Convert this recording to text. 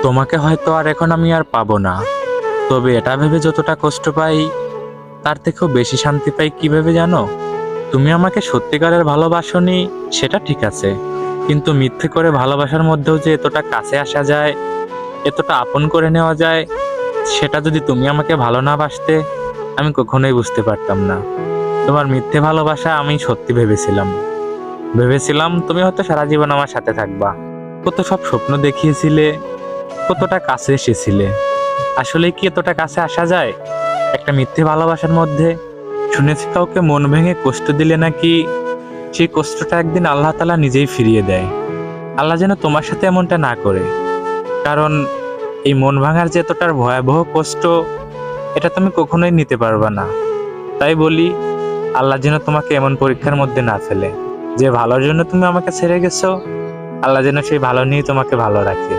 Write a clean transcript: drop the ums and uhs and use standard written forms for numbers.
তোমাকে হয়তো আর এখন আমি আর পাবো না, তবে এটা ভেবে যতটা কষ্ট পাই তার থেকেও বেশি শান্তি পাই কি ভেবে জানো? তুমি আমাকে সত্যিকারের ভালোবাসোনি সেটা ঠিক আছে, কিন্তু মিথ্যে করে ভালোবাসার মধ্যেও যে এতটা কাছে আসা যায়, এতটা আপন করে নেওয়া যায়, সেটা যদি তুমি আমাকে ভালো না বাসতে আমি কখনোই বুঝতে পারতাম না। তোমার মিথ্যে ভালোবাসা আমি সত্যি ভেবেছিলাম তুমি হয়তো সারা জীবন আমার সাথে থাকবা, কত সব স্বপ্ন দেখিয়েছিলে, কতটা কাছে এসেছিলে। আসলে কি এতটা কাছে আসা যায় একটা মিথ্যে ভালোবাসার মধ্যে? শুনেছি কাউকে মন ভেঙে কষ্ট দিলে নাকি সেই কষ্টটা একদিন আল্লাহ তাআলা নিজেই ফিরিয়ে দেয়। আল্লাহ যেন তোমার সাথে এমনটা না করে, কারণ এই মন ভাঙার যে এতটার ভয়াবহ কষ্ট, এটা তুমি কখনোই নিতে পারবা না। তাই বলি, আল্লাহ যেন তোমাকে এমন পরীক্ষার মধ্যে না ফেলে। যে ভালোর জন্য তুমি আমাকে ছেড়ে গেছো, আল্লাহ যেন সেই ভালো নিয়ে তোমাকে ভালো রাখে।